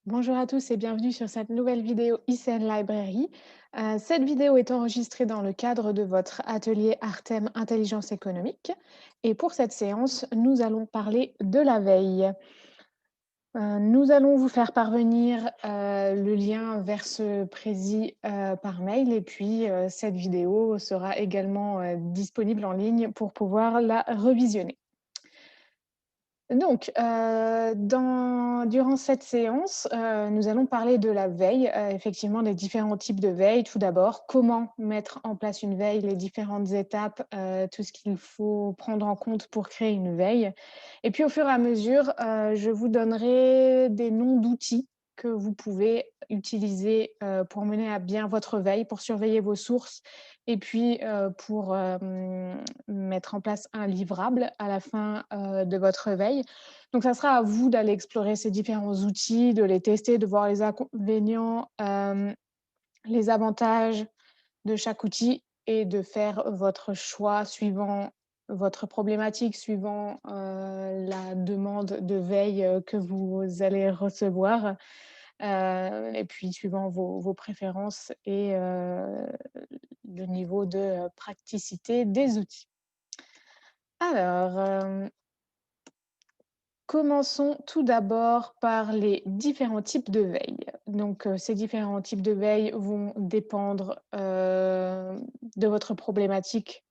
Bonjour à tous et bienvenue sur cette nouvelle vidéo ICN Library. Cette vidéo est enregistrée dans le cadre de votre atelier Artem Intelligence économique. Et pour cette séance, nous allons parler de la veille. Nous allons vous faire parvenir le lien vers ce prési par mail et puis cette vidéo sera également disponible en ligne pour pouvoir la revisionner. Donc, durant cette séance, nous allons parler de la veille, effectivement des différents types de veille. Tout d'abord, comment mettre en place une veille, les différentes étapes, tout ce qu'il faut prendre en compte pour créer une veille. Et puis au fur et à mesure, je vous donnerai des noms d'outils que vous pouvez utiliser, pour mener à bien votre veille, pour surveiller vos sources et puis, pour, mettre en place un livrable à la fin, de votre veille. Donc ça sera à vous d'aller explorer ces différents outils, de les tester, de voir les inconvénients, les avantages de chaque outil et de faire votre choix suivant votre problématique, suivant, la demande de veille, que vous allez recevoir, et puis suivant vos préférences et le niveau de, praticité des outils. Alors, commençons tout d'abord par les différents types de veille. Donc, ces différents types de veille vont dépendre, de votre problématique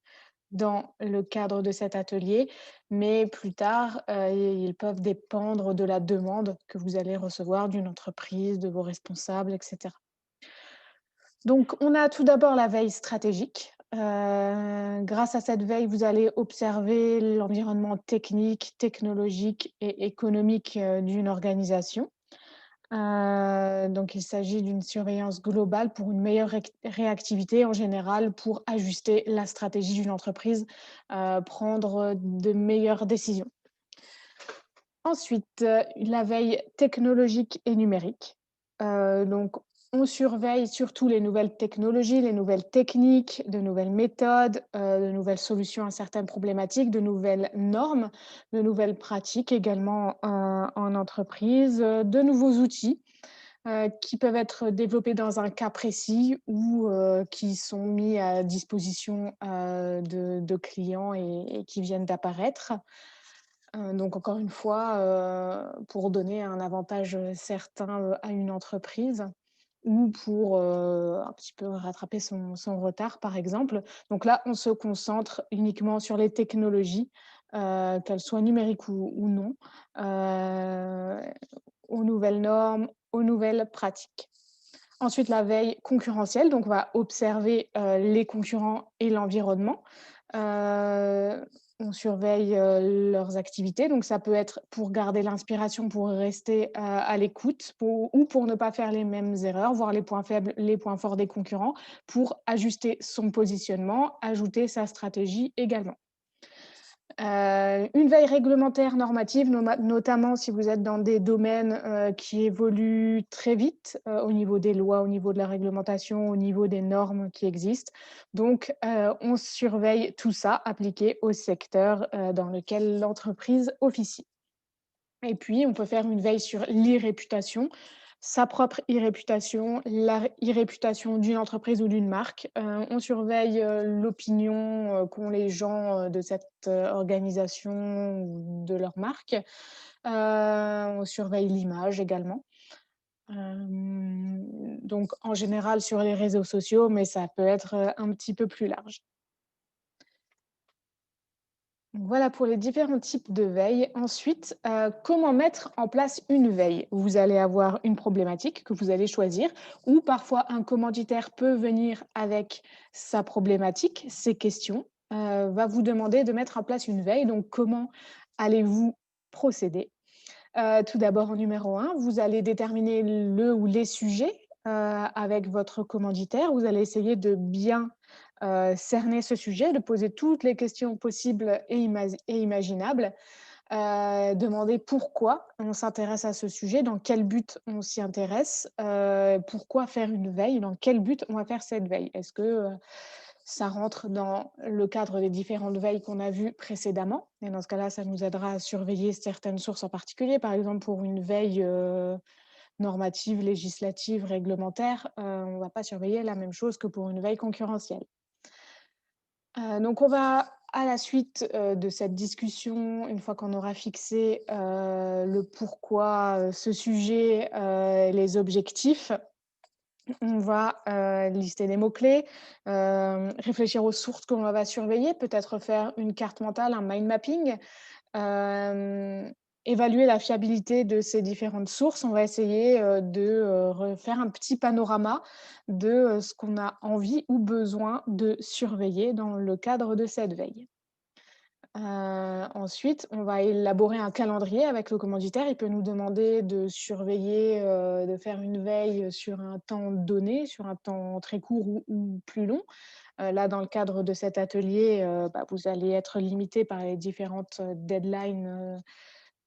dans le cadre de cet atelier, mais plus tard, ils peuvent dépendre de la demande que vous allez recevoir d'une entreprise, de vos responsables et cetera. Donc, on a tout d'abord la veille stratégique. Grâce à cette veille, vous allez observer l'environnement technique, technologique et économique, d'une organisation. Donc il s'agit d'une surveillance globale pour une meilleure réactivité en général, pour ajuster la stratégie d'une entreprise, prendre de meilleures décisions. Ensuite, la veille technologique et numérique. Donc on surveille surtout les nouvelles technologies, les nouvelles techniques, de nouvelles méthodes, de nouvelles solutions à certaines problématiques, de nouvelles normes, de nouvelles pratiques également, en entreprise, de nouveaux outils, qui peuvent être développés dans un cas précis ou, qui sont mis à disposition, de clients et qui viennent d'apparaître. Donc encore une fois, pour donner un avantage, certain, à une entreprise ou pour, un petit peu rattraper son retard, par exemple. Donc là, on se concentre uniquement sur les technologies, qu'elles soient numériques ou non, heu, aux nouvelles normes, aux nouvelles pratiques. Ensuite, la veille concurrentielle, donc on va observer, les concurrents et l'environnement. Heu, on surveille, leurs activités, donc ça peut être pour garder l'inspiration, pour rester, à l'écoute, ou pour ne pas faire les mêmes erreurs, voir les points faibles, les points forts des concurrents, pour ajuster son positionnement, ajouter sa stratégie également. Une veille réglementaire normative, notamment si vous êtes dans des domaines, qui évoluent très vite, au niveau des lois, au niveau de la réglementation, au niveau des normes qui existent. Donc, on surveille tout ça appliqué au secteur, dans lequel l'entreprise officie. Et puis, on peut faire une veille sur l'e-réputation, sa propre e-réputation, la e-réputation d'une entreprise ou d'une marque. On surveille, l'opinion, qu'ont les gens, de cette, organisation ou de leur marque. On surveille l'image également. Donc en général sur les réseaux sociaux, mais ça peut être, un petit peu plus large. Voilà pour les différents types de veille. Ensuite, comment mettre en place une veille? Vous allez avoir une problématique que vous allez choisir ou parfois un commanditaire peut venir avec sa problématique, ses questions, va vous demander de mettre en place une veille. Donc comment allez-vous procéder? Tout d'abord en numéro un, vous allez déterminer le ou les sujets, avec votre commanditaire. Vous allez essayer de bien, cerner ce sujet, de poser toutes les questions possibles et imaginables. Demander pourquoi on s'intéresse à ce sujet, dans quel but on s'y intéresse, pourquoi faire une veille, dans quel but on va faire cette veille. Est-ce que, ça rentre dans le cadre des différentes veilles qu'on a vues précédemment? Et dans ce cas-là, ça nous aidera à surveiller certaines sources en particulier. Par exemple, pour une veille, normative, législative, réglementaire. On ne va pas surveiller la même chose que pour une veille concurrentielle. Donc on va à la suite, de cette discussion, une fois qu'on aura fixé, le pourquoi, ce sujet, les objectifs, on va, lister des mots-clés, réfléchir aux sources que l'on va surveiller, peut-être faire une carte mentale, un mind mapping, hem, évaluer la fiabilité de ces différentes sources. On va essayer, de, refaire un petit panorama de, ce qu'on a envie ou besoin de surveiller dans le cadre de cette veille. Ensuite, on va élaborer un calendrier avec le commanditaire. Il peut nous demander de surveiller, de faire une veille sur un temps donné, sur un temps très court ou plus long. Là, dans le cadre de cet atelier, vous allez être limité par les différentes, deadlines,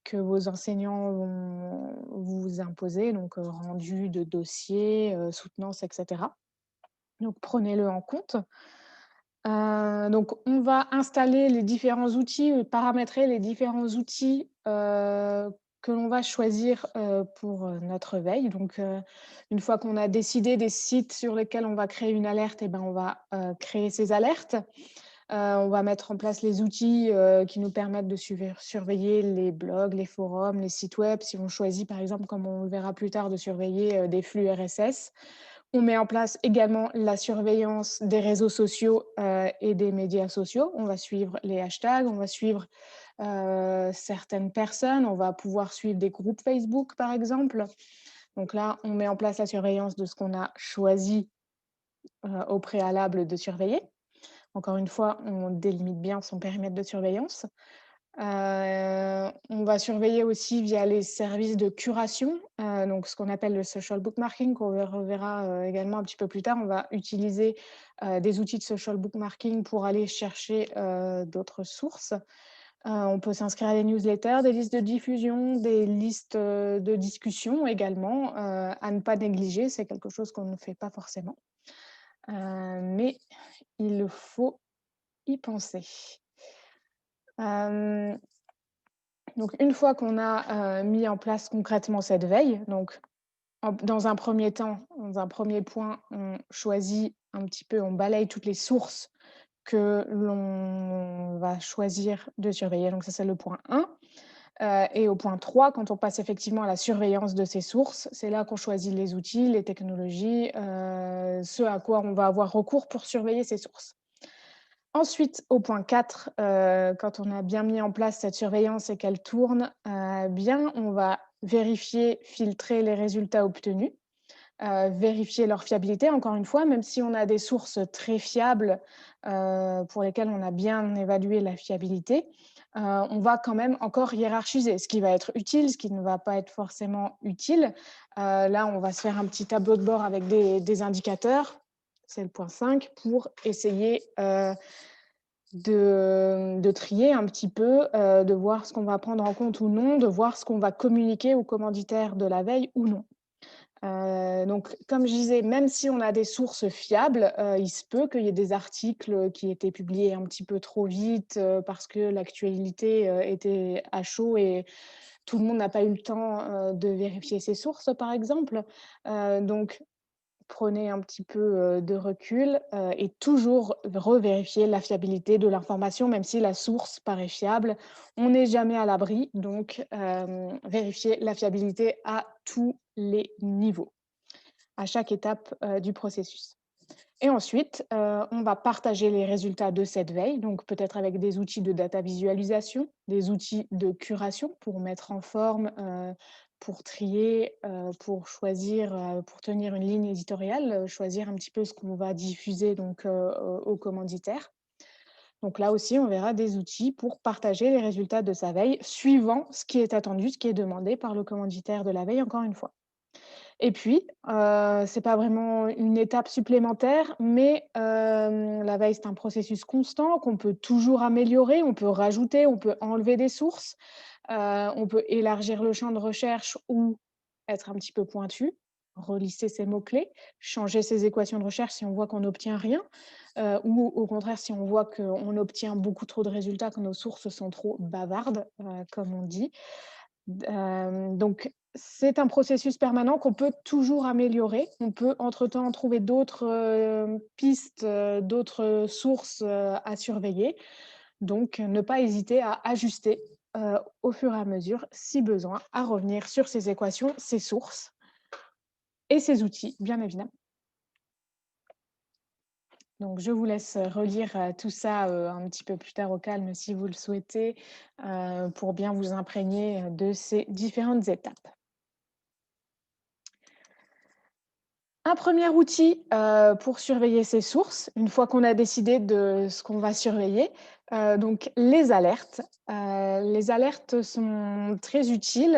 que vos enseignants vont vous imposer, donc rendu de dossiers, soutenance et cetera. Donc prenez-le en compte. Donc on va installer les différents outils, paramétrer les différents outils, que l'on va choisir, pour, notre veille. Donc, une fois qu'on a décidé des sites sur lesquels on va créer une alerte et ben, on va, créer ces alertes. On va mettre en place les outils, qui nous permettent de surveiller les blogs, les forums, les sites web. Si on choisit, par exemple, comme on le verra plus tard, de surveiller, des flux RSS. On met en place également la surveillance des réseaux sociaux, et des médias sociaux. On va suivre les hashtags, on va suivre, certaines personnes, on va pouvoir suivre des groupes Facebook, par exemple. Donc là, on met en place la surveillance de ce qu'on a choisi, au préalable de surveiller. Encore une fois, on délimite bien son périmètre de surveillance. On va surveiller aussi via les services de curation, donc ce qu'on appelle le social bookmarking, qu'on reverra, également un petit peu plus tard. On va utiliser, des outils de social bookmarking pour aller chercher, d'autres sources. On peut s'inscrire à des newsletters, des listes de diffusion, des listes, de discussion également, à ne pas négliger. C'est quelque chose qu'on ne fait pas forcément, mais il faut y penser. Hem Donc une fois qu'on a, mis en place concrètement cette veille, donc dans un premier temps, dans un premier point, on choisit un petit peu, on balaye toutes les sources que l'on va choisir de surveiller. Donc ça, c'est le point 1. Et au point 3, quand on passe effectivement à la surveillance de ces sources, c'est là qu'on choisit les outils, les technologies, ce à quoi on va avoir recours pour surveiller ces sources. Ensuite, au point 4, quand on a bien mis en place cette surveillance et qu'elle tourne, bien, on va vérifier, filtrer les résultats obtenus, vérifier leur fiabilité. Encore une fois, même si on a des sources très fiables, pour lesquelles on a bien évalué la fiabilité, on va quand même encore hiérarchiser ce qui va être utile, ce qui ne va pas être forcément utile. Là, on va se faire un petit tableau de bord avec des indicateurs, c'est le point 5, pour essayer, de trier un petit peu, de voir ce qu'on va prendre en compte ou non, de voir ce qu'on va communiquer aux commanditaires de la veille ou non. Donc comme je disais, même si on a des sources fiables, il se peut qu'il y ait des articles qui étaient publiés un petit peu trop vite, parce que l'actualité, était à chaud et tout le monde n'a pas eu le temps, de vérifier ses sources, par exemple. Donc prenez un petit peu, de recul, et toujours revérifier la fiabilité de l'information, même si la source paraît fiable. On n'est jamais à l'abri, donc vérifier la fiabilité à tous les niveaux, à chaque étape, du processus. Et ensuite, on va partager les résultats de cette veille, donc peut-être avec des outils de data visualisation, des outils de curation pour mettre en forme, pour trier, pour choisir, pour tenir une ligne éditoriale, choisir un petit peu ce qu'on va diffuser donc, aux commanditaires. Donc là aussi, on verra des outils pour partager les résultats de sa veille, suivant ce qui est attendu, ce qui est demandé par le commanditaire de la veille, encore une fois. Et puis, c'est pas vraiment une étape supplémentaire, mais la veille, c'est un processus constant qu'on peut toujours améliorer. On peut rajouter, on peut enlever des sources, on peut élargir le champ de recherche ou être un petit peu pointu, relister ses mots-clés, changer ses équations de recherche si on voit qu'on n'obtient rien, ou au contraire, si on voit qu'on obtient beaucoup trop de résultats, que nos sources sont trop bavardes, comme on dit. Donc C'est un processus permanent qu'on peut toujours améliorer. On peut entre-temps trouver d'autres, pistes, d'autres sources, à surveiller. Donc ne pas hésiter à ajuster, au fur et à mesure, si besoin, à revenir sur ces équations, ces sources et ces outils, bien évidemment. Donc je vous laisse, relire, tout ça, un petit peu plus tard au calme si vous le souhaitez, pour bien vous imprégner, de ces différentes étapes. Un premier outil, pour surveiller ses sources, une fois qu'on a décidé de ce qu'on va surveiller, donc les alertes. Les alertes sont très utiles,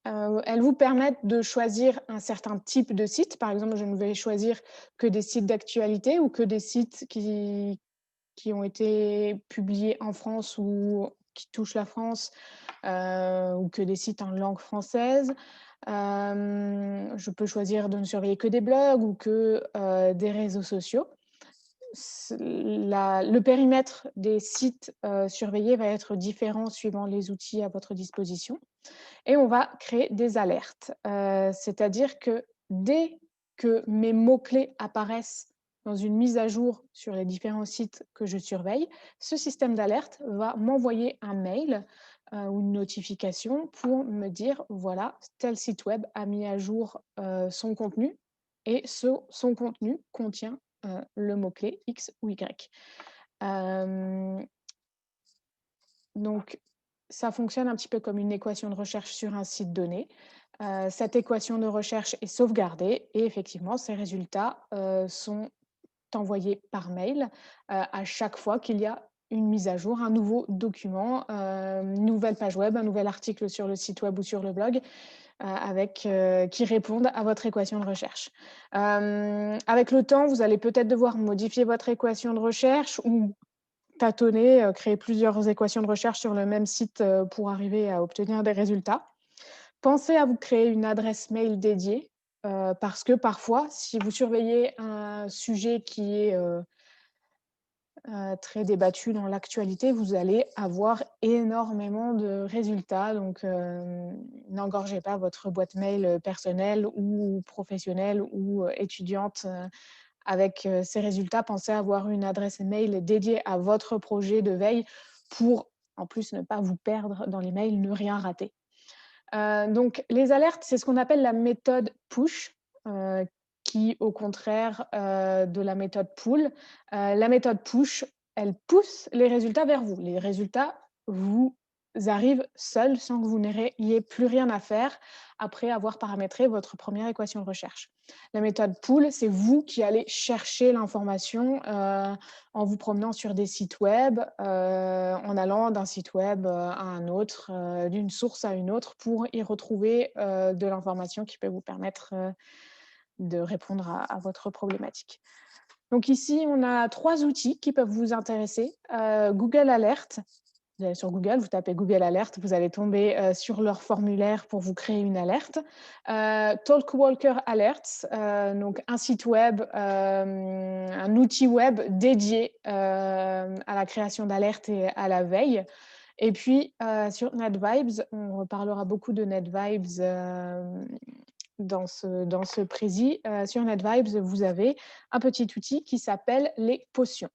elles vous permettent de choisir un certain type de site. Par exemple, je ne vais choisir que des sites d'actualité ou que des sites qui ont été publiés en France ou qui touchent la France, ou que des sites en langue française. Je peux choisir de ne surveiller que des blogs ou que, des réseaux sociaux. Le périmètre des sites, surveillés va être différent suivant les outils à votre disposition et on va créer des alertes. C'est-à-dire que dès que mes mots-clés apparaissent dans une mise à jour sur les différents sites que je surveille, ce système d'alerte va m'envoyer un mail, ou une notification pour me dire: «Voilà, tel site web a mis à jour, son contenu et son contenu contient, le mot-clé X ou Y». Hem donc, ça fonctionne un petit peu comme une équation de recherche sur un site donné. Cette équation de recherche est sauvegardée et effectivement, ces résultats, sont envoyés par mail, à chaque fois qu'il y a une mise à jour, un nouveau document, une nouvelle page web, un nouvel article sur le site web ou sur le blog, qui répondent à votre équation de recherche. Avec le temps, vous allez peut-être devoir modifier votre équation de recherche ou tâtonner, créer plusieurs équations de recherche sur le même site, pour arriver à obtenir des résultats. Pensez à vous créer une adresse mail dédiée, parce que parfois, si vous surveillez un sujet qui est, très débattu dans l'actualité, vous allez avoir énormément de résultats. Donc, n'engorgez pas votre boîte mail, personnelle ou professionnelle ou, étudiante, avec, ces résultats. Pensez à avoir une adresse mail dédiée à votre projet de veille pour, en plus, ne pas vous perdre dans les mails, ne rien rater. Donc les alertes, c'est ce qu'on appelle la méthode push, heu, qui au contraire, de la méthode pull. La méthode push, elle pousse les résultats vers vous. Les résultats vous arrivent seuls sans que vous n'ayez plus rien à faire après avoir paramétré votre première équation de recherche. La méthode pull, c'est vous qui allez chercher l'information, en vous promenant sur des sites web, en allant d'un site web, à un autre, d'une source à une autre pour y retrouver, de l'information qui peut vous permettre, de répondre à votre problématique. Donc ici, on a 3 outils qui peuvent vous intéresser. Google Alert. Vous allez sur Google, vous tapez Google Alert, vous allez tomber, sur leur formulaire pour vous créer une alerte. Talkwalker Alerts, donc un site web, un outil web dédié, à la création d'alertes et à la veille. Et puis, sur NetVibes, on reparlera beaucoup de NetVibes, dans ce prési. Sur NetVibes, vous avez un petit outil qui s'appelle les potions.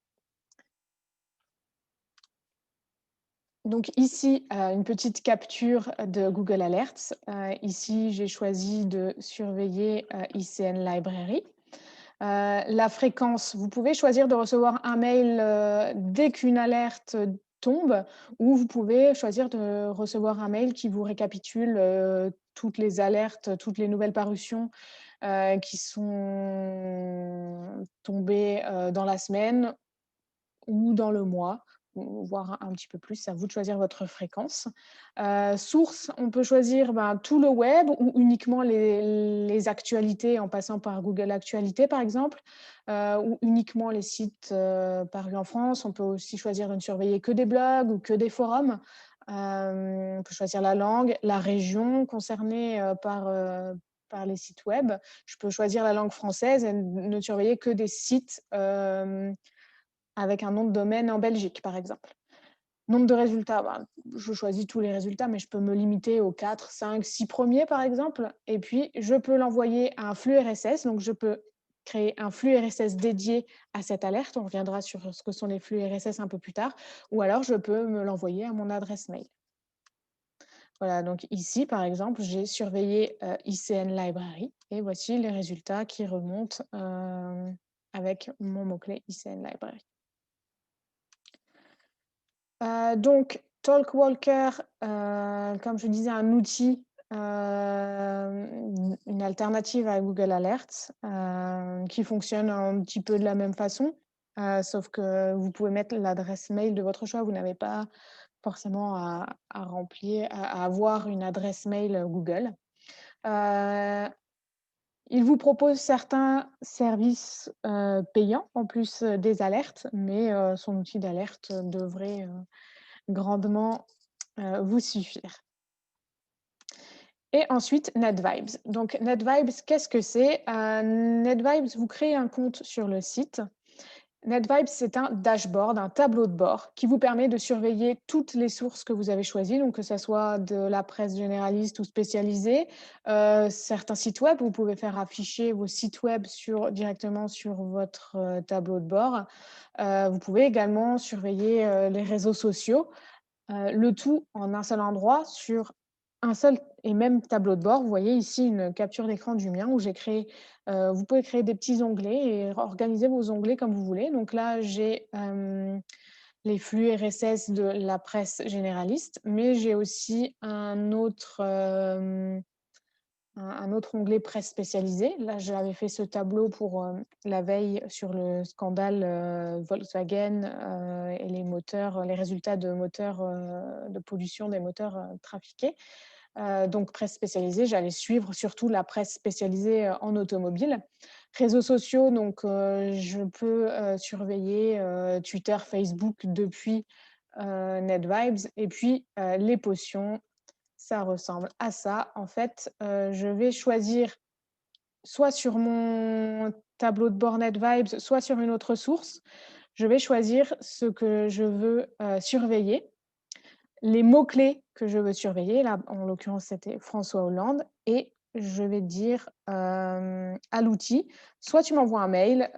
Donc ici, une petite capture de Google Alerts. Ici, j'ai choisi de surveiller, ICN Library. La fréquence, vous pouvez choisir de recevoir un mail, dès qu'une alerte tombe ou vous pouvez choisir de recevoir un mail qui vous récapitule, toutes les alertes, toutes les nouvelles parutions, qui sont tombées, dans la semaine ou dans le mois, ou voire un petit peu plus, c'est à vous de choisir votre fréquence. Source, on peut choisir, ben, tout le web ou uniquement les actualités en passant par Google Actualités, par exemple, ou uniquement les sites, parus en France. On peut aussi choisir de ne surveiller que des blogs ou que des forums. On peut choisir la langue, la région concernée, par les sites web. Je peux choisir la langue française et ne surveiller que des sites, avec un nom de domaine en Belgique, par exemple. Nombre de résultats, ben, je choisis tous les résultats, mais je peux me limiter aux 4, 5, 6 premiers, par exemple. Et puis, je peux l'envoyer à un flux RSS. Donc, je peux créer un flux RSS dédié à cette alerte. On reviendra sur ce que sont les flux RSS un peu plus tard. Ou alors, je peux me l'envoyer à mon adresse mail. Voilà, donc ici, par exemple, j'ai surveillé ICN Library et voici les résultats qui remontent avec mon mot-clé ICN Library. Donc Talkwalker, comme je disais, un outil, une alternative à Google Alerts, qui fonctionne un petit peu de la même façon, sauf que vous pouvez mettre l'adresse mail de votre choix. Vous n'avez pas forcément à remplir à avoir une adresse mail, Google. Heu, il vous propose certains services, payants en plus, des alertes, mais son outil d'alerte devrait, grandement, vous suffire. Et ensuite, NetVibes. Donc NetVibes, qu'est-ce que c'est? NetVibes, vous créez un compte sur le site. NetVibes, c'est un dashboard, un tableau de bord qui vous permet de surveiller toutes les sources que vous avez choisies, donc que ça soit de la presse généraliste ou spécialisée. Certains sites web, vous pouvez faire afficher vos sites web directement sur votre tableau de bord. Vous pouvez également surveiller les réseaux sociaux. Le tout en un seul endroit sur un seul et même tableau de bord. Vous voyez ici une capture d'écran du mien où j'ai créé, vous pouvez créer des petits onglets et organiser vos onglets comme vous voulez. Donc là, j'ai, les flux RSS de la presse généraliste, mais j'ai aussi un autre onglet presse spécialisée. Là, j'avais fait ce tableau pour la veille sur le scandale Volkswagen et les moteurs, les résultats de moteurs de pollution des moteurs trafiqués. Donc, presse spécialisée, j'allais suivre surtout la presse spécialisée en automobile. Réseaux sociaux, donc je peux surveiller Twitter, Facebook depuis NetVibes. Et puis les potions, ça ressemble à ça. En fait, je vais choisir soit sur mon tableau de bord NetVibes, soit sur une autre source. Je vais choisir ce que je veux, surveiller, les mots-clés que je veux surveiller. Là, en l'occurrence, c'était François Hollande et je vais dire, à l'outil: soit tu m'envoies un mail,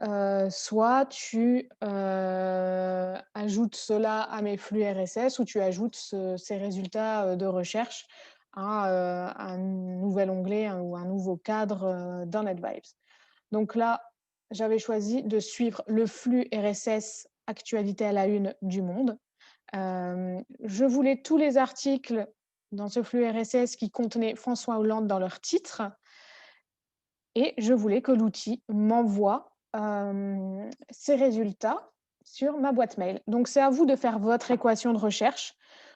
soit tu, ajoutes cela à mes flux RSS ou tu ajoutes ces résultats, de recherche à, un nouvel onglet, ou un nouveau cadre, dans NetVibes. Donc là, j'avais choisi de suivre le flux RSS actualité à la une du Monde. Je voulais tous les articles dans ce flux RSS qui contenaient François Hollande dans leur titre et je voulais que l'outil m'envoie, ces résultats sur ma boîte mail. Donc c'est à vous de faire votre équation de recherche.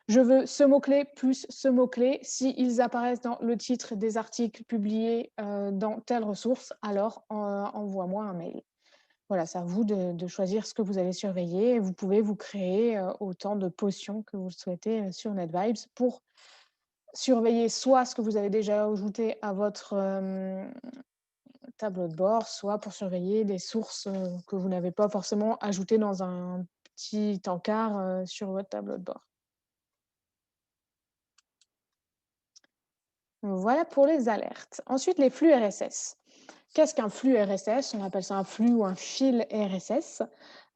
Je veux ce mot-clé plus ce mot-clé. S'ils apparaissent dans le titre des articles publiés, dans telle ressource, alors envoie-moi un mail. Voilà, c'est à vous de choisir ce que vous allez surveiller et vous pouvez vous créer, autant de potions que vous le souhaitez, sur NetVibes pour surveiller soit ce que vous avez déjà ajouté à votre, tableau de bord, soit pour surveiller des sources, que vous n'avez pas forcément ajoutées dans un petit encart, sur votre tableau de bord. Voilà pour les alertes. Ensuite, les flux RSS. Qu'est-ce qu'un flux RSS? On appelle ça un flux ou un fil RSS.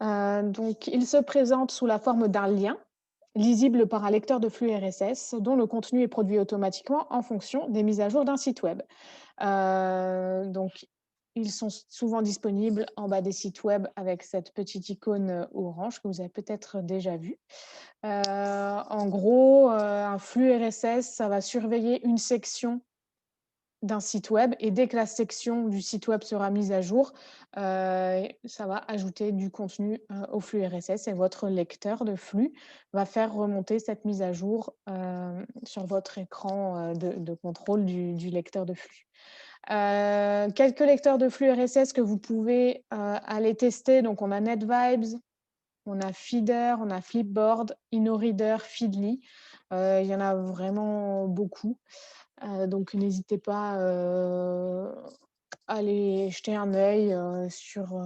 Donc, il se présente sous la forme d'un lien lisible par un lecteur de flux RSS dont le contenu est produit automatiquement en fonction des mises à jour d'un site web. Donc, ils sont souvent disponibles en bas des sites web avec cette petite icône orange que vous avez peut-être déjà vue. En gros, un flux RSS, ça va surveiller une section d'un site web et dès que la section du site web sera mise à jour, ça va ajouter du contenu, au flux RSS et votre lecteur de flux va faire remonter cette mise à jour, sur votre écran, de contrôle du lecteur de flux. Quelques lecteurs de flux RSS que vous pouvez, aller tester, donc on a NetVibes, on a Feeder, on a Flipboard, InnoReader, Feedly. Il y en a vraiment beaucoup. Donc n'hésitez pas, à aller jeter un œil, sur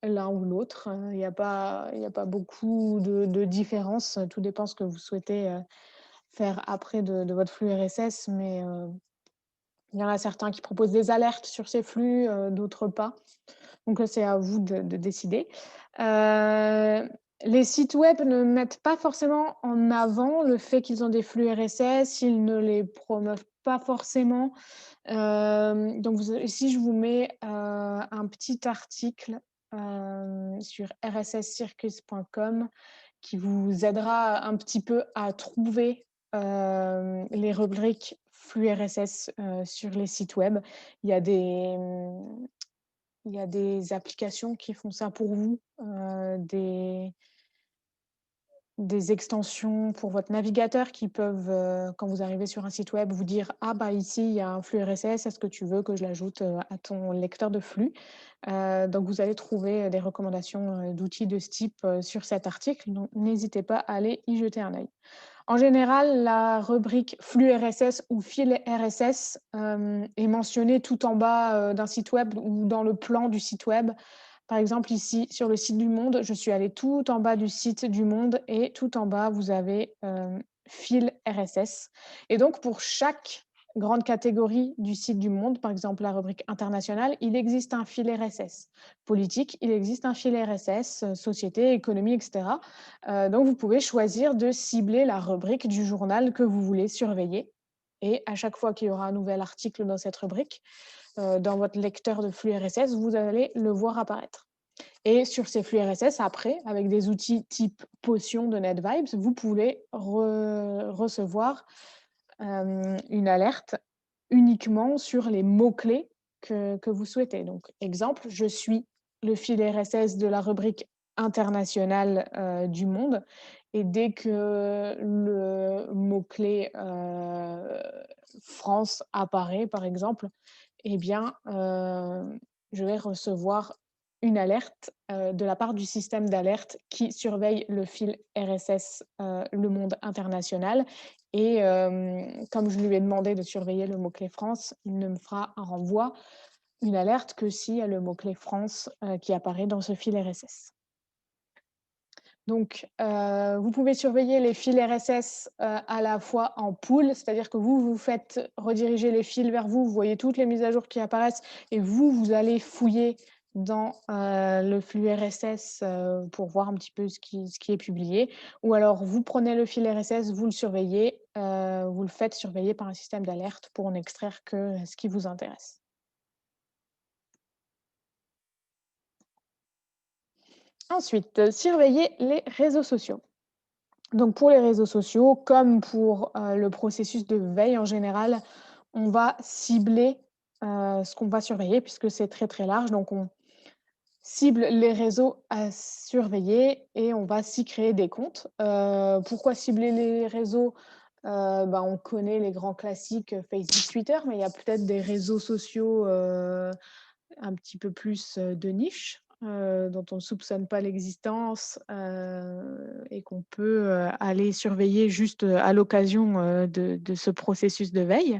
l'un ou l'autre. Il y a pas beaucoup de différence. Tout dépend ce que vous souhaitez, faire après de votre flux RSS, mais il y en a certains qui proposent des alertes sur ces flux, d'autres pas. Donc, c'est à vous de décider. Heu, les sites web ne mettent pas forcément en avant le fait qu'ils ont des flux RSS, ils ne les promeuvent pas forcément. Donc vous ici, je vous mets, un petit article, sur rsscircus.com qui vous aidera un petit peu à trouver, les rubriques flux RSS, sur les sites web. Il y a des, il y a des applications qui font ça pour vous, des extensions pour votre navigateur qui peuvent, quand vous arrivez sur un site web, vous dire: «Ah bah, ici, il y a un flux RSS, est-ce que tu veux que je l'ajoute, à ton lecteur de flux?» Donc vous allez trouver, des recommandations, d'outils de ce type, sur cet article, donc n'hésitez pas à aller y jeter un œil. En général, la rubrique flux RSS ou fil RSS, est mentionnée tout en bas, d'un site web ou dans le plan du site web. Par exemple, ici, sur le site du Monde, je suis allée tout en bas du site du Monde et tout en bas, vous avez, fil RSS et donc pour chaque grande catégorie du site du Monde, par exemple la rubrique internationale, il existe un fil RSS. Politique, il existe un fil RSS, société, économie et cetera. Donc vous pouvez choisir de cibler la rubrique du journal que vous voulez surveiller et à chaque fois qu'il y aura un nouvel article dans cette rubrique, dans votre lecteur de flux RSS, vous allez le voir apparaître. Et sur ces flux RSS, après, avec des outils type Potion de NetVibes, vous pouvez recevoir une alerte uniquement sur les mots-clés que vous souhaitez. Donc, exemple, je suis le fil RSS de la rubrique internationale du Monde. Et dès que le mot-clé France apparaît, par exemple, eh bien, je vais recevoir une alerte de la part du système d'alerte qui surveille le fil RSS Le Monde international et comme je lui ai demandé de surveiller le mot-clé France, il ne me fera un renvoi, une alerte que s'il y a le mot-clé France, qui apparaît dans ce fil RSS. Donc, vous pouvez surveiller les fils RSS, à la fois en pool, c'est-à-dire que vous, vous faites rediriger les fils vers vous, vous voyez toutes les mises à jour qui apparaissent et vous, vous allez fouiller dans, le flux RSS, pour voir un petit peu ce qui est publié. Ou alors vous prenez le fil RSS, vous le surveillez, vous le faites surveiller par un système d'alerte pour n'extraire que ce qui vous intéresse. Ensuite, surveiller les réseaux sociaux. Donc pour les réseaux sociaux, comme pour, le processus de veille en général, on va cibler, ce qu'on va surveiller puisque c'est très, très large. Donc on cible les réseaux à surveiller et on va s'y créer des comptes. Pourquoi cibler les réseaux? On connaît les grands classiques, Facebook, Twitter, mais il y a peut-être des réseaux sociaux, un petit peu plus, de niche, dont on ne soupçonne pas l'existence, et qu'on peut, aller surveiller juste, à l'occasion, de ce processus de veille.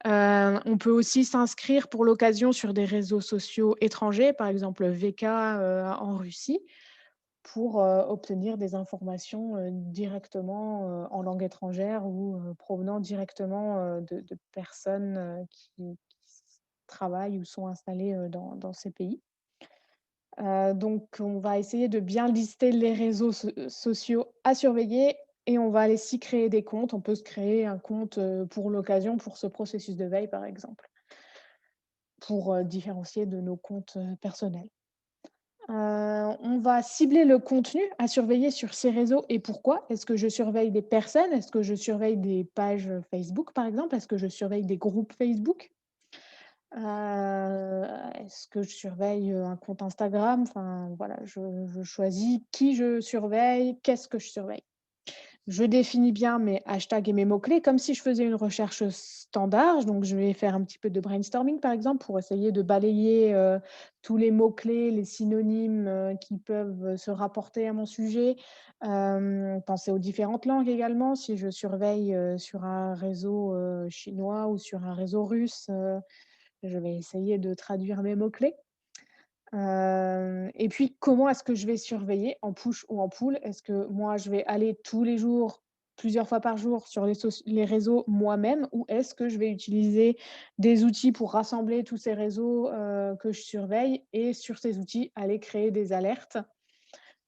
On peut aussi s'inscrire pour l'occasion sur des réseaux sociaux étrangers, par exemple VK, en Russie, pour, obtenir des informations, directement, en langue étrangère ou, provenant directement, de personnes, qui travaillent ou sont installées, dans ces pays. Donc on va essayer de bien lister les réseaux sociaux à surveiller et on va aller s'y créer des comptes. On peut se créer un compte, pour l'occasion, pour ce processus de veille, par exemple, pour, différencier de nos comptes, personnels. On va cibler le contenu à surveiller sur ces réseaux et pourquoi? Est-ce que je surveille des personnes? Est-ce que je surveille des pages, Facebook, par exemple? Est-ce que je surveille des groupes Facebook? Est-ce que je surveille, un compte Instagram? Enfin voilà, je choisis qui je surveille, qu'est-ce que je surveille. Je définis bien mes hashtags et mes mots-clés comme si je faisais une recherche standard. Donc je vais faire un petit peu de brainstorming, par exemple, pour essayer de balayer, tous les mots-clés, les synonymes, qui peuvent, se rapporter à mon sujet. Penser aux différentes langues également. Si je surveille, sur un réseau, chinois ou sur un réseau russe, je vais essayer de traduire mes mots-clés. Et puis, comment est-ce que je vais surveiller en push ou en pull? Est-ce que moi, je vais aller tous les jours, plusieurs fois par jour sur les réseaux moi-même ou est-ce que je vais utiliser des outils pour rassembler tous ces réseaux, que je surveille et sur ces outils, aller créer des alertes?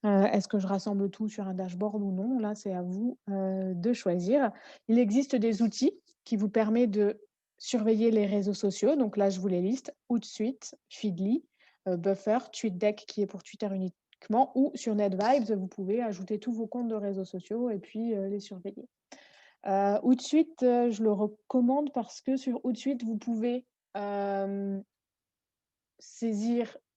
Est-ce que je rassemble tout sur un dashboard ou non? Là, c'est à vous, de choisir. Il existe des outils qui vous permettent de surveiller les réseaux sociaux. Donc là, je vous les liste: Hootsuite, Feedly, Buffer, TweetDeck qui est pour Twitter uniquement ou sur NetVibes, vous pouvez ajouter tous vos comptes de réseaux sociaux et puis, les surveiller. Hootsuite, je le recommande parce que sur Hootsuite, vous pouvez, hem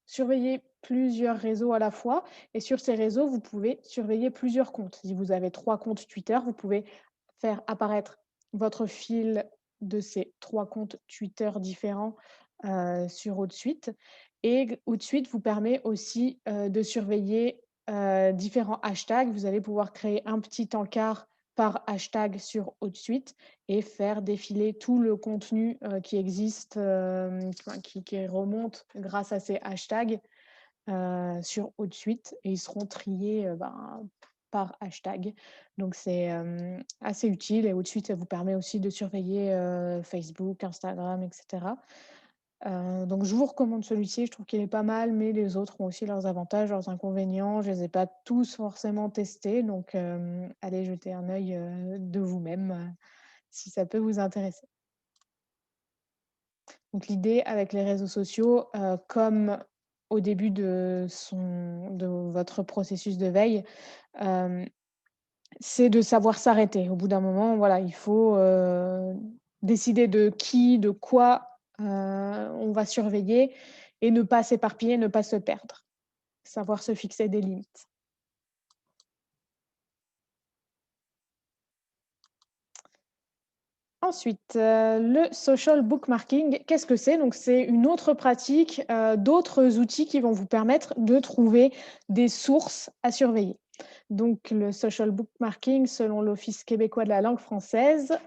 surveiller plusieurs réseaux à la fois et sur ces réseaux, vous pouvez surveiller plusieurs comptes. Si vous avez 3 comptes Twitter, vous pouvez faire apparaître votre fil de ces 3 comptes Twitter différents, sur Hootsuite et Hootsuite vous permet aussi, de surveiller, différents hashtags. Vous allez pouvoir créer un petit encart par hashtag sur Hootsuite et faire défiler tout le contenu, qui existe, enfin qui remonte grâce à ces hashtags, sur Hootsuite et ils seront triés, ben, par hashtag. Donc c'est, assez utile et Hootsuite, ça vous permet aussi de surveiller, Facebook, Instagram et cetera. Donc je vous recommande celui-ci, je trouve qu'il est pas mal, mais les autres ont aussi leurs avantages, leurs inconvénients. Je les ai pas tous forcément testés, donc allez jeter un œil, de vous-même, si ça peut vous intéresser. Donc l'idée avec les réseaux sociaux, comme au début de votre processus de veille, hem, c'est de savoir s'arrêter. Au bout d'un moment, voilà, il faut, décider de qui, de quoi, on va surveiller et ne pas s'éparpiller, ne pas se perdre. Savoir se fixer des limites. Ensuite, le social bookmarking, qu'est-ce que c'est? Donc c'est une autre pratique, d'autres outils qui vont vous permettre de trouver des sources à surveiller. Donc le social bookmarking, selon l'Office québécois de la langue française,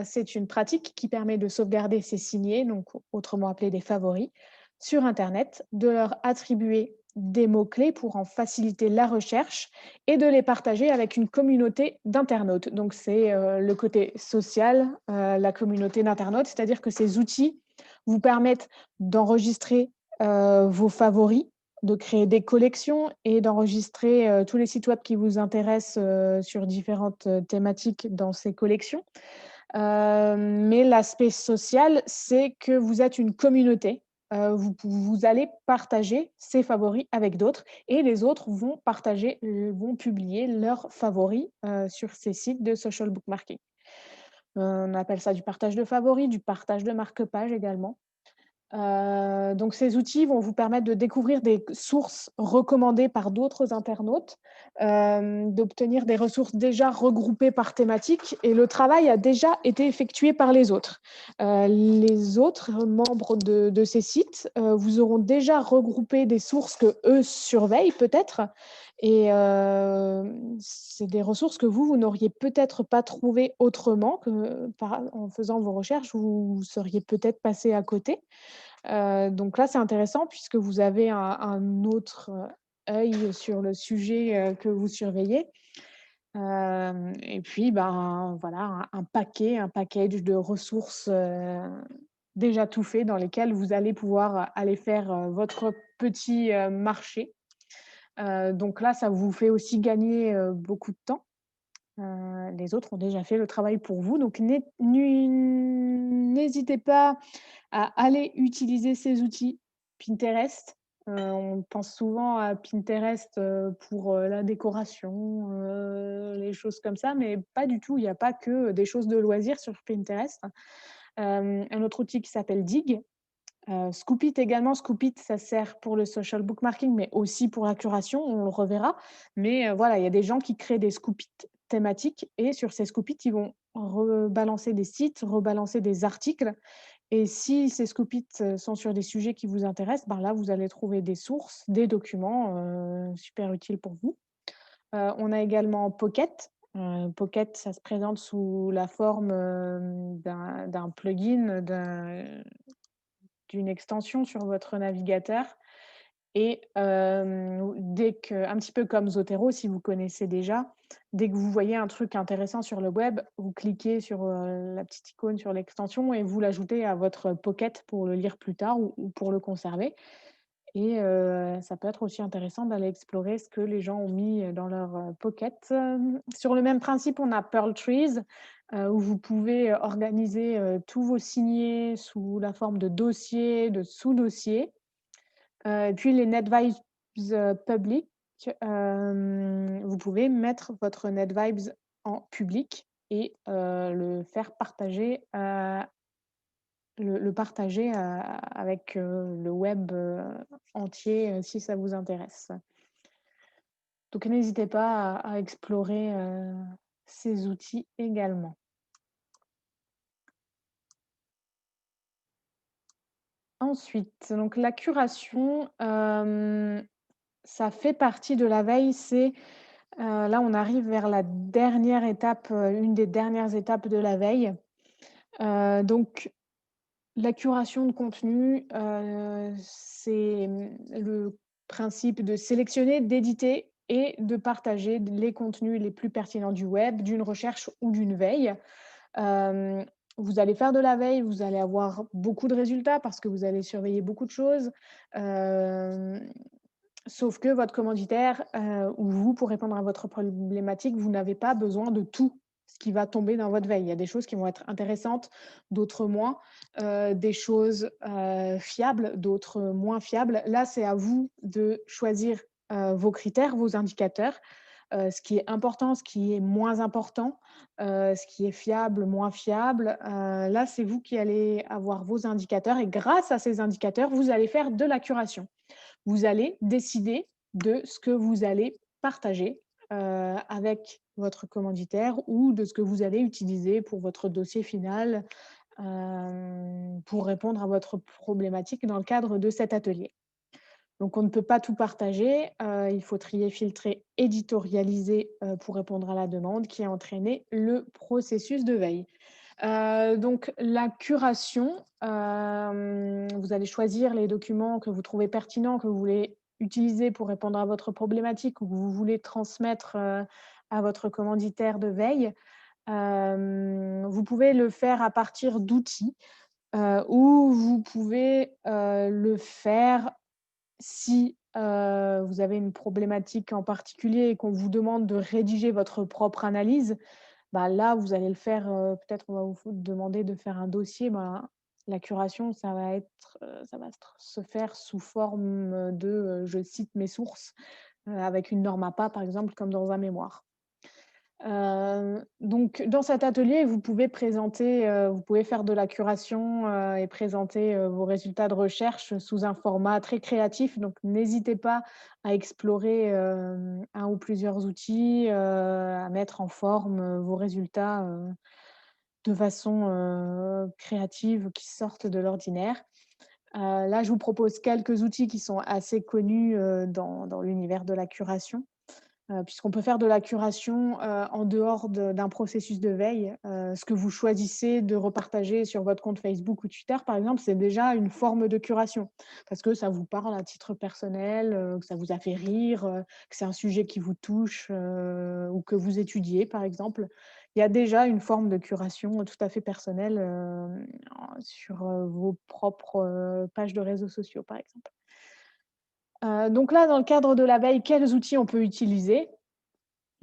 c'est une pratique qui permet de sauvegarder ses signés, donc autrement appelés des favoris, sur internet, de leur attribuer des mots-clés pour en faciliter la recherche et de les partager avec une communauté d'internautes. Donc c'est, le côté social, la communauté d'internautes, c'est-à-dire que ces outils vous permettent d'enregistrer, vos favoris, de créer des collections et d'enregistrer, tous les sites web qui vous intéressent, sur différentes, thématiques dans ces collections. Mais l'aspect social, c'est que vous êtes une communauté. Vous allez partager ces favoris avec d'autres et les autres vont partager, vont publier leurs favoris, sur ces sites de social bookmarking. On appelle ça du partage de favoris, du partage de marque-page également. Donc ces outils vont vous permettre de découvrir des sources recommandées par d'autres internautes, d'obtenir des ressources déjà regroupées par thématique et le travail a déjà été effectué par les autres. Les autres membres de ces sites, vous auront déjà regroupé des sources que eux surveillent peut-être et c'est des ressources que vous n'auriez peut-être pas trouvées autrement que par en faisant vos recherches, vous seriez peut-être passé à côté. Donc là, c'est intéressant puisque vous avez un autre, œil sur le sujet, que vous surveillez. Et puis, ben, voilà, un package de ressources, déjà tout fait dans lesquelles vous allez pouvoir aller faire, votre petit, marché. Donc là, ça vous fait aussi gagner, beaucoup de temps. Les autres ont déjà fait le travail pour vous, donc n'hésitez pas à aller utiliser ces outils. Pinterest, on pense souvent à Pinterest, pour, la décoration, les choses comme ça, mais pas du tout. Il y a pas que des choses de loisirs sur Pinterest. Un autre outil qui s'appelle Digg, Scoopit également. Scoopit, ça sert pour le social bookmarking, mais aussi pour la curation, on le reverra. Mais, voilà, il y a des gens qui créent des Scoopit thématiques et sur ces Scoopit, ils vont rebalancer des sites, rebalancer des articles et si ces Scoop It, sont sur des sujets qui vous intéressent, ben là, vous allez trouver des sources, des documents, super utiles pour vous. On a également Pocket. Pocket, ça se présente sous la forme, d'un plugin, d'une extension sur votre navigateur Et dès que un petit peu comme Zotero, si vous connaissez déjà, dès que vous voyez un truc intéressant sur le web, vous cliquez sur, la petite icône sur l'extension et vous l'ajoutez à votre Pocket pour le lire plus tard ou pour le conserver. Et ça peut être aussi intéressant d'aller explorer ce que les gens ont mis, dans leur, Pocket. Sur le même principe, on a Pearl Trees, où vous pouvez, organiser, tous vos signés sous la forme de dossiers, de sous-dossiers. Et puis les NetVibes, public, vous pouvez mettre votre NetVibes en public et le faire partager, le partager, avec, le web, entier, si ça vous intéresse. Donc n'hésitez pas à explorer, ces outils également. Ensuite, donc la curation, ça fait partie de la veille. Là, on arrive vers la dernière étape, une des dernières étapes de la veille. Donc la curation de contenu, c'est, le principe de sélectionner, d'éditer et de partager les contenus les plus pertinents du web, d'une recherche ou d'une veille. Hem, Vous allez faire de la veille, vous allez avoir beaucoup de résultats parce que vous allez surveiller beaucoup de choses. Hem Sauf que votre commanditaire, ou vous, pour répondre à votre problématique, vous n'avez pas besoin de tout ce qui va tomber dans votre veille. Il y a des choses qui vont être intéressantes, d'autres moins, des choses, fiables, d'autres moins fiables. Là, c'est à vous de choisir, vos critères, vos indicateurs, ce qui est important, ce qui est moins important, ce qui est fiable, moins fiable. Là, c'est vous qui allez avoir vos indicateurs et grâce à ces indicateurs, vous allez faire de la curation. Vous allez décider de ce que vous allez partager, avec votre commanditaire ou de ce que vous allez utiliser pour votre dossier final, pour répondre à votre problématique dans le cadre de cet atelier. Donc on ne peut pas tout partager, il faut trier, filtrer, éditorialiser, pour répondre à la demande qui a entraîné le processus de veille. Donc la curation, vous allez choisir les documents que vous trouvez pertinents, que vous voulez utiliser pour répondre à votre problématique ou que vous voulez transmettre, à votre commanditaire de veille. Vous pouvez le faire à partir d'outils, ou vous pouvez, le faire si, vous avez une problématique en particulier et qu'on vous demande de rédiger votre propre analyse. Bah, là, vous allez le faire, peut-être on va vous demander de faire un dossier, ben, la curation, ça va se faire sous forme, de, je cite mes sources, avec une norme APA, par exemple, comme dans un mémoire. Donc dans cet atelier, vous pouvez faire de la curation, et présenter, vos résultats de recherche sous un format très créatif. Donc n'hésitez pas à explorer, 1 ou plusieurs outils, à mettre en forme, vos résultats, de façon, créative, qui sortent de l'ordinaire. Là, je vous propose quelques outils qui sont assez connus, dans l'univers de la curation. Puisqu'on peut faire de la curation, en dehors d'un processus de veille. Ce que vous choisissez de repartager sur votre compte Facebook ou Twitter, par exemple, c'est déjà une forme de curation. Parce que ça vous parle à titre personnel, que ça vous a fait rire, que c'est un sujet qui vous touche, ou que vous étudiez, par exemple. Il y a déjà une forme de curation tout à fait personnelle, sur, vos propres, pages de réseaux sociaux, par exemple. Donc là, dans le cadre de la veille, quels outils on peut utiliser?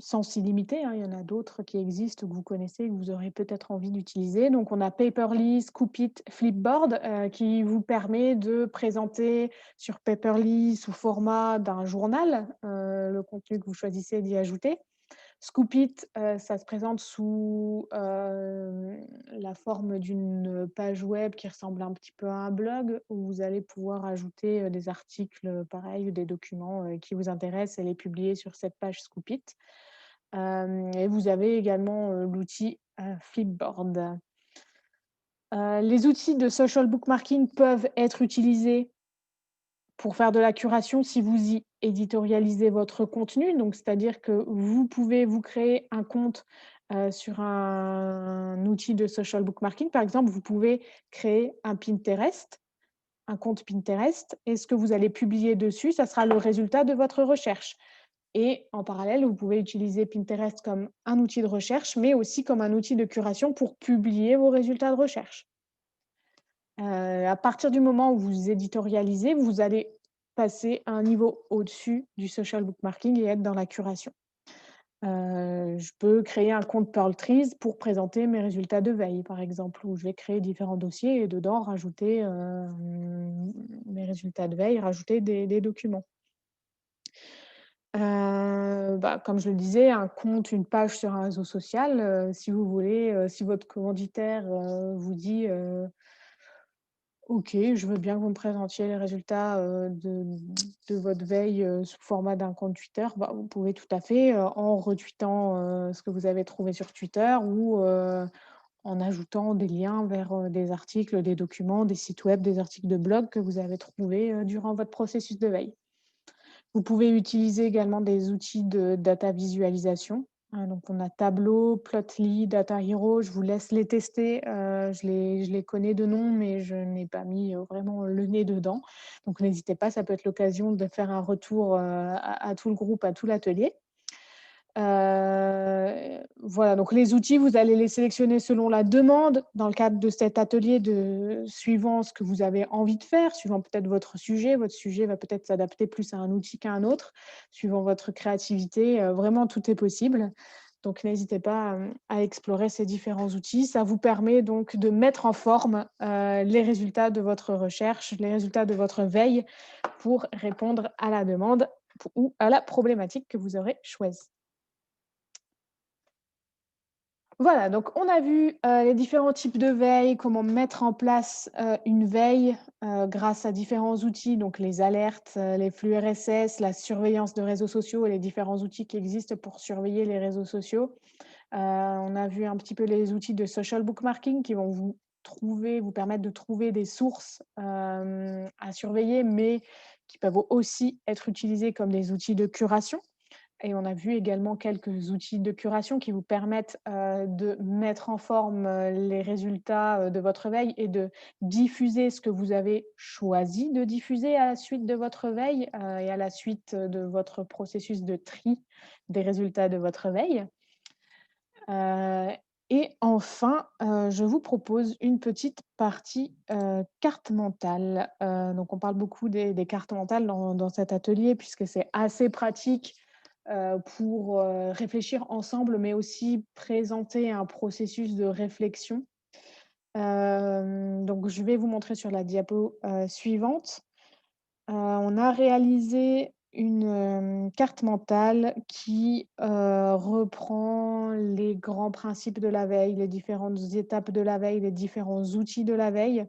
Sans s'y limiter, hein, il y en a d'autres qui existent, que vous connaissez, que vous aurez peut-être envie d'utiliser. Donc on a Paperly, Scoopit, Flipboard, qui vous permet de présenter sur Paperly sous format d'un journal, le contenu que vous choisissez d'y ajouter. Scoopit, ça se présente sous, la forme d'une page web qui ressemble un petit peu à un blog, où vous allez pouvoir ajouter, des articles, pareil, ou des documents, qui vous intéressent et les publier sur cette page Scoopit. Et vous avez également, l'outil, Flipboard. Les outils de social bookmarking peuvent être utilisés pour faire de la curation si vous y éditorialisez votre contenu. Donc c'est-à-dire que vous pouvez vous créer un compte, sur un outil de social bookmarking. Par exemple, vous pouvez créer un Pinterest un compte Pinterest et ce que vous allez publier dessus, ça sera le résultat de votre recherche. Et en parallèle, vous pouvez utiliser Pinterest comme un outil de recherche, mais aussi comme un outil de curation pour publier vos résultats de recherche. À partir du moment où vous éditorialisez, vous allez passer à un niveau au-dessus du social bookmarking et être dans la curation. Je peux créer un compte Pearl Trees pour présenter mes résultats de veille, par exemple, où je vais créer différents dossiers et dedans rajouter, mes résultats de veille, rajouter des documents. Comme je le disais, un compte, une page sur un réseau social, si vous voulez, si votre commanditaire, vous dit, OK, je veux bien que vous me présentiez les résultats, de votre veille, sous format d'un compte Twitter. Bah, vous pouvez tout à fait, en retweetant, ce que vous avez trouvé sur Twitter ou, en ajoutant des liens vers, des articles, des documents, des sites web, des articles de blog que vous avez trouvés, durant votre processus de veille. Vous pouvez utiliser également des outils de data visualisation. Donc on a Tableau, Plotly, Data Hero. Je vous laisse les tester. Je les connais de nom, mais je n'ai pas mis, vraiment le nez dedans. Donc n'hésitez pas, ça peut être l'occasion de faire un retour, à tout le groupe, à tout l'atelier. Voilà, donc les outils, vous allez les sélectionner selon la demande dans le cadre de cet atelier suivant ce que vous avez envie de faire, suivant peut-être votre sujet. Votre sujet va peut-être s'adapter plus à un outil qu'à un autre, suivant votre créativité. Vraiment, tout est possible. Donc n'hésitez pas, à explorer ces différents outils. Ça vous permet donc de mettre en forme, les résultats de votre recherche, les résultats de votre veille pour répondre à la demande ou à la problématique que vous aurez choisie. Voilà, donc on a vu, les différents types de veille, comment mettre en place, une veille, grâce à différents outils, donc les alertes, les flux RSS, la surveillance de réseaux sociaux et les différents outils qui existent pour surveiller les réseaux sociaux. On a vu un petit peu les outils de social bookmarking qui vont vous permettre de trouver des sources, à surveiller, mais qui peuvent aussi être utilisés comme des outils de curation. Et on a vu également quelques outils de curation qui vous permettent, de mettre en forme, les résultats, de votre veille et de diffuser ce que vous avez choisi de diffuser à la suite de votre veille, et à la suite, de votre processus de tri des résultats de votre veille. Heu et enfin, je vous propose une petite partie, carte mentale. Donc on parle beaucoup des cartes mentales dans cet atelier puisque c'est assez pratique, pour, réfléchir ensemble, mais aussi présenter un processus de réflexion. Donc je vais vous montrer sur la diapo, suivante. On a réalisé une, carte mentale qui, reprend les grands principes de la veille, les différentes étapes de la veille, les différents outils de la veille.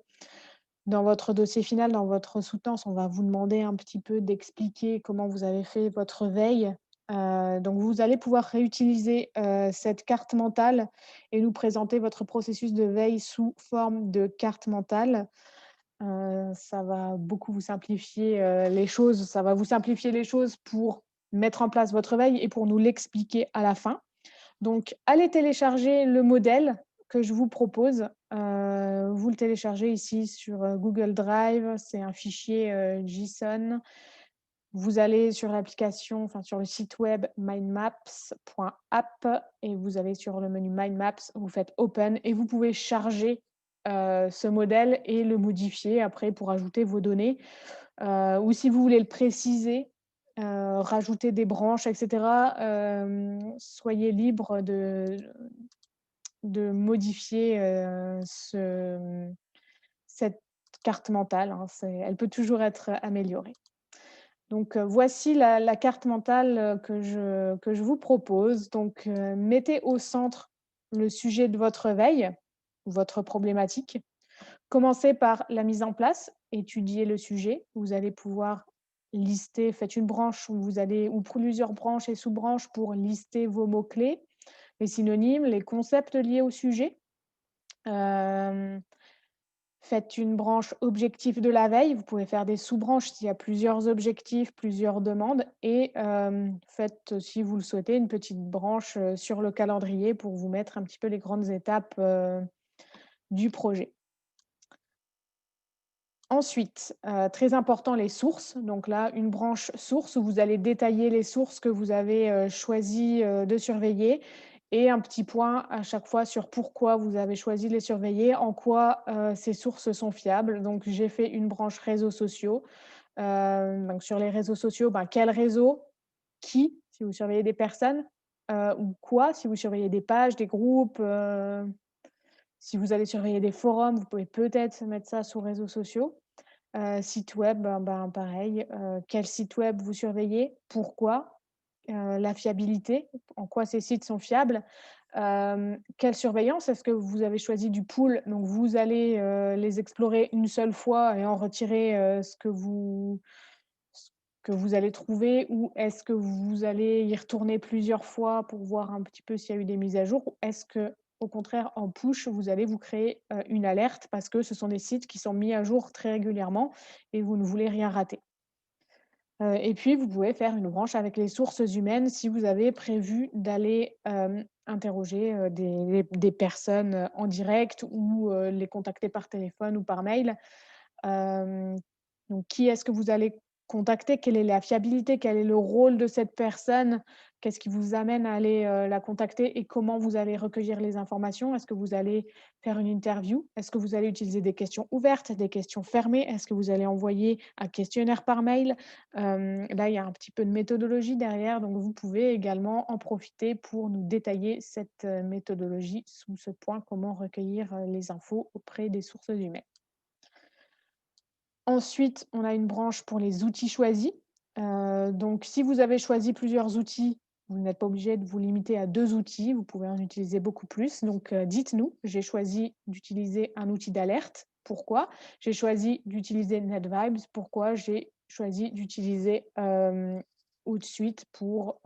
Dans votre dossier final, dans votre soutenance, on va vous demander un petit peu d'expliquer comment vous avez fait votre veille. Donc vous allez pouvoir réutiliser, cette carte mentale et nous présenter votre processus de veille sous forme de carte mentale. Ça va beaucoup vous simplifier, les choses. Ça va vous simplifier les choses pour mettre en place votre veille et pour nous l'expliquer à la fin. Donc allez télécharger le modèle que je vous propose. Vous le téléchargez ici sur, Google Drive. C'est un fichier, JSON. Vous allez sur l'application, enfin sur le site web mindmaps.app et vous allez sur le menu Mind Maps, vous faites Open et vous pouvez charger, ce modèle et le modifier après pour ajouter vos données. Ou si vous voulez le préciser, rajouter des branches et cetera, soyez libre de modifier, cette carte mentale, hein. Elle peut toujours être améliorée. Donc, voici la carte mentale, que je vous propose. Donc, mettez au centre le sujet de votre veille, votre problématique. Commencez par la mise en place, étudiez le sujet. Vous allez pouvoir lister, faites une branche où vous allez ou plusieurs branches et sous-branches pour lister vos mots-clés, les synonymes, les concepts liés au sujet. Hem Faites une branche objectif de la veille. Vous pouvez faire des sous-branches s'il y a plusieurs objectifs, plusieurs demandes et faites, si vous le souhaitez, une petite branche, sur le calendrier pour vous mettre un petit peu les grandes étapes, du projet. Ensuite, très important, les sources. Donc là, une branche source où vous allez détailler les sources que vous avez, choisi, de surveiller et un petit point à chaque fois sur pourquoi vous avez choisi de les surveiller, en quoi, ces sources sont fiables. Donc j'ai fait une branche réseaux sociaux. Donc sur les réseaux sociaux, ben, quel réseau? Qui? Si vous surveillez des personnes, ou quoi? Si vous surveillez des pages, des groupes, si vous allez surveiller des forums, vous pouvez peut-être mettre ça sous réseaux sociaux. Site web, ben, pareil, quel site web vous surveillez? Pourquoi? La fiabilité, en quoi ces sites sont fiables? Quelle surveillance? Est-ce que vous avez choisi du pool, donc vous allez, les explorer une seule fois et en retirer, ce que vous allez trouver? Ou est-ce que vous allez y retourner plusieurs fois pour voir un petit peu s'il y a eu des mises à jour? Ou est-ce que, au contraire, en push, vous allez vous créer, une alerte parce que ce sont des sites qui sont mis à jour très régulièrement et vous ne voulez rien rater? Et puis vous pouvez faire une branche avec les sources humaines si vous avez prévu d'aller, interroger, des personnes, en direct ou, les contacter par téléphone ou par mail. Hem, donc qui est-ce que vous allez contacter? Quelle est la fiabilité? Quel est le rôle de cette personne? Qu'est-ce qui vous amène à aller, la contacter et comment vous allez recueillir les informations? Est-ce que vous allez faire une interview? Est-ce que vous allez utiliser des questions ouvertes, des questions fermées? Est-ce que vous allez envoyer un questionnaire par mail? Là, il y a un petit peu de méthodologie derrière, donc vous pouvez également en profiter pour nous détailler cette, méthodologie sous ce point: comment recueillir, les infos auprès des sources humaines. Ensuite, on a une branche pour les outils choisis. Donc si vous avez choisi plusieurs outils, vous n'êtes pas obligé de vous limiter à 2 outils, vous pouvez en utiliser beaucoup plus. Donc, dites-nous: «J'ai choisi d'utiliser un outil d'alerte. Pourquoi? J'ai choisi d'utiliser NetVibes. Pourquoi? J'ai choisi d'utiliser, Hootsuite pour,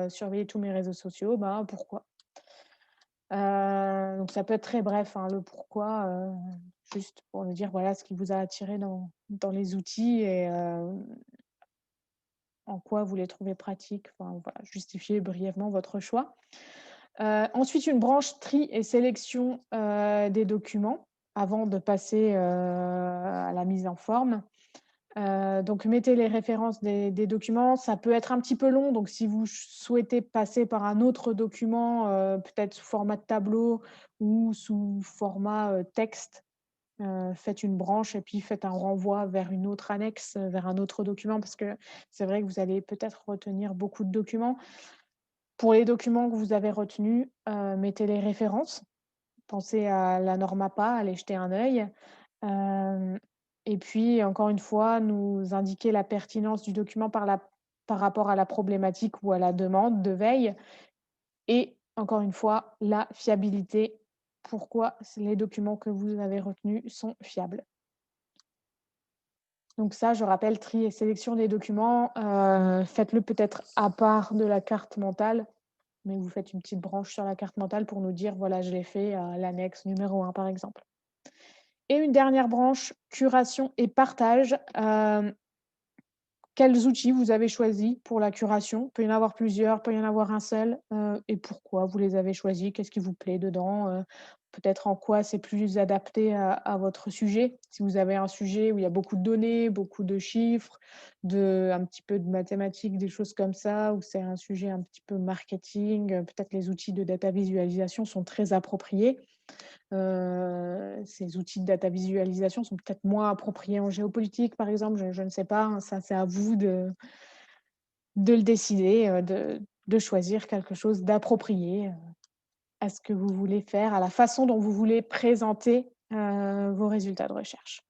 surveiller tous mes réseaux sociaux. Ben, pourquoi?» Donc ça peut être très bref, hein, le pourquoi, juste pour nous dire, voilà, ce qui vous a attiré dans les outils et en quoi vous les trouvez pratiques. Enfin, voilà, justifier brièvement votre choix. Ensuite, une branche tri et sélection, des documents avant de passer, à la mise en forme. Donc mettez les références des documents. Ça peut être un petit peu long, donc si vous souhaitez passer par un autre document, peut-être sous format de tableau ou sous format, texte, faites une branche et puis faites un renvoi vers une autre annexe, vers un autre document parce que c'est vrai que vous allez peut-être retenir beaucoup de documents. Pour les documents que vous avez retenus, mettez les références. Pensez à la norme APA, allez jeter un œil. Hem Et puis encore une fois, nous indiquer la pertinence du document par rapport à la problématique ou à la demande de veille et encore une fois, la fiabilité. Pourquoi les documents que vous avez retenus sont fiables. Donc ça, je rappelle, tri et sélection des documents, faites-le peut-être à part de la carte mentale, mais vous faites une petite branche sur la carte mentale pour nous dire: «Voilà, je l'ai fait à l'annexe numéro 1», par exemple. Et une dernière branche, curation et partage. Quels outils vous avez choisis pour la curation? Il peut y en avoir plusieurs, il peut y en avoir un seul, et pourquoi vous les avez choisis? Qu'est-ce qui vous plaît dedans? Peut-être en quoi c'est plus adapté à votre sujet? Si vous avez un sujet où il y a beaucoup de données, beaucoup de chiffres, un petit peu de mathématiques, des choses comme ça, ou c'est un sujet un petit peu marketing, peut-être les outils de data visualisation sont très appropriés. Ces outils de data visualisation sont peut-être moins appropriés en géopolitique, par exemple, je ne sais pas, hein, ça c'est à vous de le décider, de choisir quelque chose d'approprié, à ce que vous voulez faire, à la façon dont vous voulez présenter, vos résultats de recherche.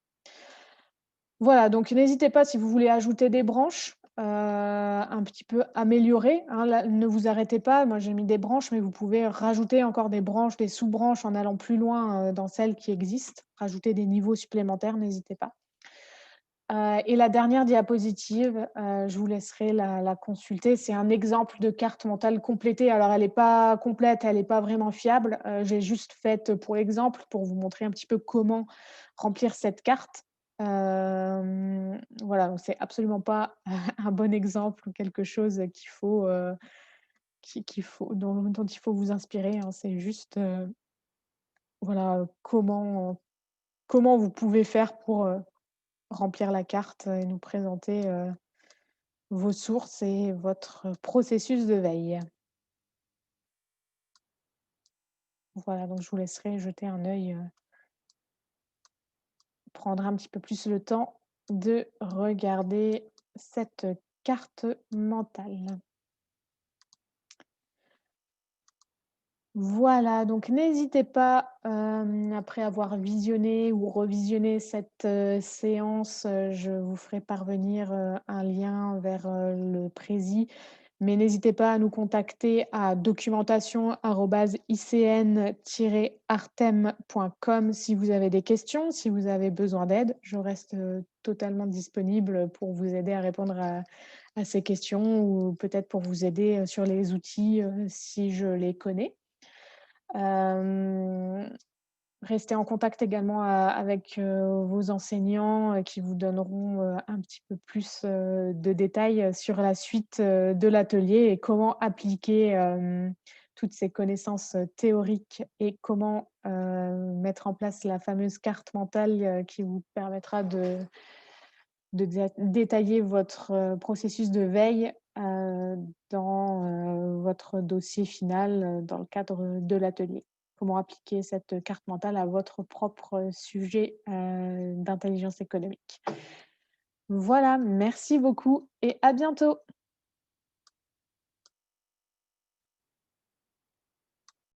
Voilà, donc n'hésitez pas si vous voulez ajouter des branches, un petit peu améliorées, hein, là, ne vous arrêtez pas. Moi, j'ai mis des branches, mais vous pouvez rajouter encore des branches, des sous-branches en allant plus loin, dans celles qui existent. Rajouter des niveaux supplémentaires, n'hésitez pas. Et la dernière diapositive, je vous laisserai la consulter. C'est un exemple de carte mentale complétée. Alors elle n'est pas complète, elle n'est pas vraiment fiable. J'ai juste faite pour l'exemple, pour vous montrer un petit peu comment remplir cette carte. Voilà, donc c'est absolument pas un bon exemple ou quelque chose qu'il faut, dont il faut vous inspirer, hein. C'est juste, voilà, comment vous pouvez faire pour, remplir la carte et nous présenter, vos sources et votre processus de veille. Voilà, donc je vous laisserai jeter un œil, prendre un petit peu plus le temps de regarder cette carte mentale. Voilà, donc n'hésitez pas, après avoir visionné ou revisionné cette, séance, je vous ferai parvenir, un lien vers, le prési. Mais n'hésitez pas à nous contacter à documentation@icn-artem.com si vous avez des questions, si vous avez besoin d'aide. Je reste, totalement disponible pour vous aider à répondre à ces questions ou peut-être pour vous aider, sur les outils, si je les connais. Hem, Restez en contact également avec, vos enseignants, qui vous donneront, un petit peu plus, de détails, sur la suite, de l'atelier et comment appliquer, toutes ces connaissances, théoriques et comment, mettre en place la fameuse carte mentale, qui vous permettra de détailler votre, processus de veille, dans, votre dossier final, dans le cadre de l'atelier. Comment appliquer cette carte mentale à votre propre sujet, d'intelligence économique. Voilà, merci beaucoup et à bientôt!